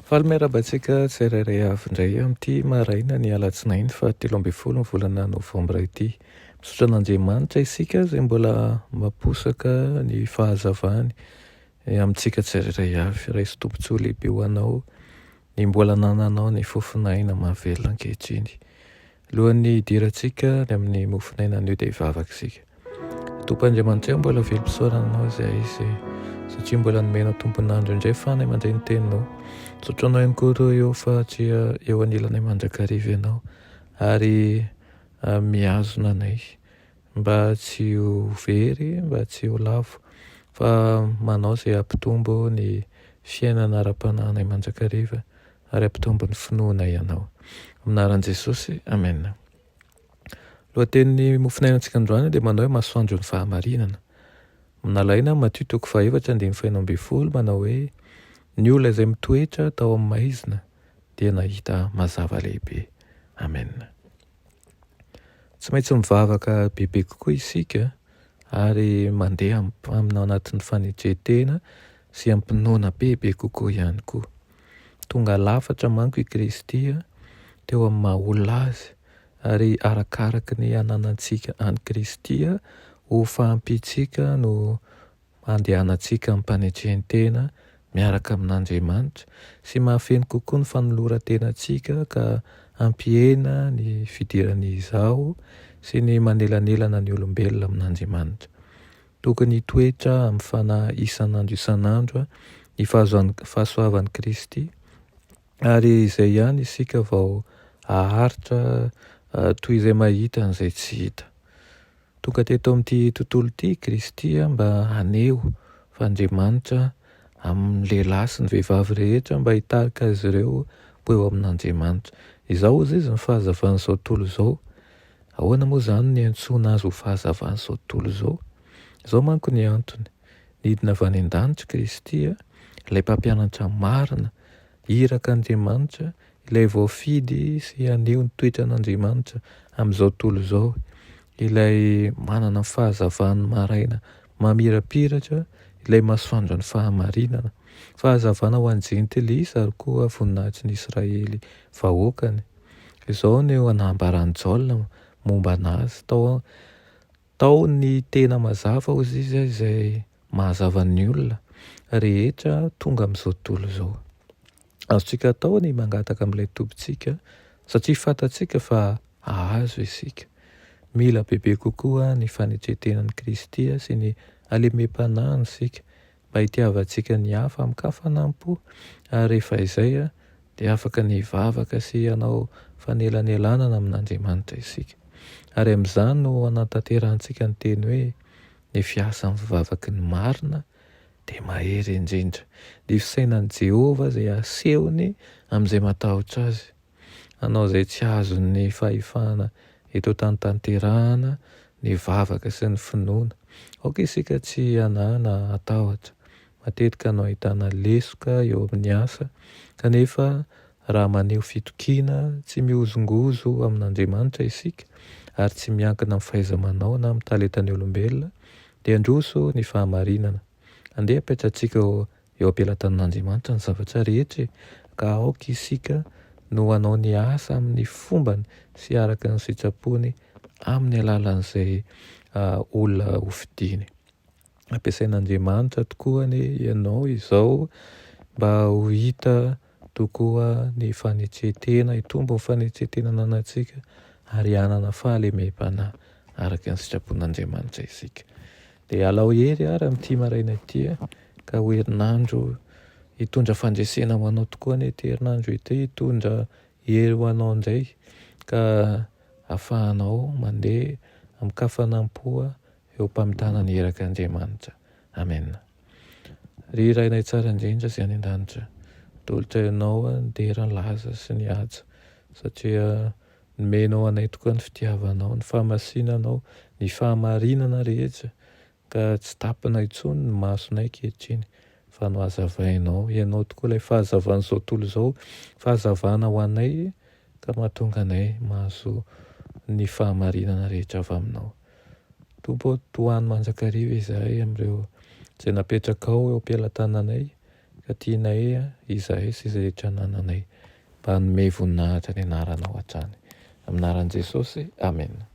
Faly miarabantsika tsirairay avy indray amin'ity maraina ny alatsinainy fa 17 ny volana novambra ity. Misaotra an'Andriamanitra isika izay mbola mamposaka ny fahazavany amintsika tsirairay avy. Raisy tombontsoa lehibe ho anao ny mbola nananao ny fofinaina mahavelona ankehitriny. Alohan'ny hidirantsika ny amin'ny mofinaina anio dia hivavaka isika. Tompon'Andriamanitra mbola velom-pisaoranao izay izy satria mbola nomenao tompon'andro indray fanay mandray ny teninao. Misaotranao ihany koa eo fa tsy eo anilanay mandrakariva ianao ary mihazona anay mba tsy ho very, mba tsy ho lavo fa manao izay ampitombo ny fiainana ara-panahinay mandrakariva ary ampitombo ny finoana ianao. Aminaran'i Jesosy, amen. Lohatenin'ny mofinainantsika androany dia manao hoe masoandro ny fahamarinana. Minalaina Matthieu 4:5-6 manao hoe ny olona izay mitoetra tao amin'ny maizina dia nahita mazava lehibe. Amen. Tsy maintsy mivavaka bebe kokoa isika ary mandeha amin'ny anatin'ny fanetretena sy ampinoana bebe kokoa ihany koa. Tonga lafatra manko i Kristy teo amin'ny maha-olona azy ary arakaraka ny ananantsika any Kristy ho fahampitsika no andehanantsika amin'ny mpanetren-tena miaraka amin'Andriamanitra sy mahafeno kokoa ny fanoloran-tenantsika ka ampihena ny fidiran'izao sy ny manelanelana ny olombelona amin'Andriamanitra. Tokony hitoetra amin'ny fanahy isan'andro ny fahasoavan'i Kristy ary izay ihany isika vao haharitra toy izay mahita an'izay tsy hita. Tonga teto amin'ity tontolo ity Kristy mba haneho fa Andriamanitra amin'ny lehilahy sy ny vehivavy rehetra mba hitarika azy ireo ho eo amin'Andriamanitra. Izao izy ny fahazavan'izao tontolo izao. Ahoana moa izany ny antsoina azy ho fahazavan'izao tontolo izao? Izao manko ny antony. Nidina avy any an-danitra Kristy, ilay mpampianatra marina, iraka Andriamanitra, ilay voafidy sy haneho ny toetra an'Andriamanitra amin'izao tontolo izao. Ilay manana fahazavany maraina mamirapiratra, ilay masoandro ny fahamarinana, fahazavana ho an'i jentilisa ary koa voninahitry ny Israely vahoakany. Izao ny anambarany Jaolina momba anazy. Tao ny tena mazava hozy izy izay mahazava ny olona rehetra tonga amin'izao tontolo izao. Azontsika atao ny mangataka amin'ilay tompontsika satria fantatsika fa ahazo isika. Mila bebe kokoa ny fanetretenan'i Kristy sy ny halemem-panahiny isika mba hitiavantsika ny hafa amin'ny kafanampo ary rehefa izay dia afaka ny vavaka sy hanao fanelanelanana amin'Andriamanitra isika. Ary amin'izany no anatanterantsika ny teny hoe ny fiasan'ny vavaky ny marina dia mahery indrindra. Ny fisainan'i Jehovah izay asehony amin'izay matahotra azy. Anao izay tsy azon'ny fahefana eto tanterahana ny vavaka sy ny finoana. Aoka isika tsy hanana atahotra. Matetika no ahitana lesoka eo amin'ny asa kanefa raha maneho fitokiana, tsy mihozongozo amin'Andriamanitra isika ary tsy miankina amin'ny fahaiza-manao na amin'ny talentany olombelona dia androso ny fahamarinana. Andeha apetratsika eo ampelantan'Andriamanitra ny zavatra rehetra ka aoka isika no hanao ny asa amin'ny fombany sy araka ny sitrapony amin'ny alalan'izay olona hofidiany. Ampiasain'Andriamanitra tokoa ianao izao mba ho hita tokoa ny fanetretena, hitombo ny fanetretena ananantsika ary hanana fahalemem-panahy araka ny sitrapon'Andriamanitra isika. Dia alao hery ary amin'ity maraina ity ka ho herinandro hitondra fandresena ho anao tokoa ity herinandro ity, hitondra hery ho anao indray ka ahafahanao mandeha amin'ny kafanampoa eo ampamitana ny heraka Andriamanitra. Amen. Ry rainay tsara indrindra izay any an-danitra, tolotra ianao ny dera, ny laza sy ny haja satria nomenao anay tokoa ny fitiavanao, ny fahamasinanao, ny fahamarinana rehetra ka tsy tapina intsony ny masonay ankehitriny fa no hazavainao. Ianao tokoa ilay fahazavan'izao tontolo izao, fahazavana ho anay ka mahatonga anay mahazo ny fahamarinana rehetra avy aminao. Tompo toany manjakariva izahay amin'ireo izay napetraka ao eo am-pialantananay ka tianay izahay sy izay rehetra nananay mba hanome voninahitra ny anaranao hatrany. Amin'ny anaran'i Jesosy, amen.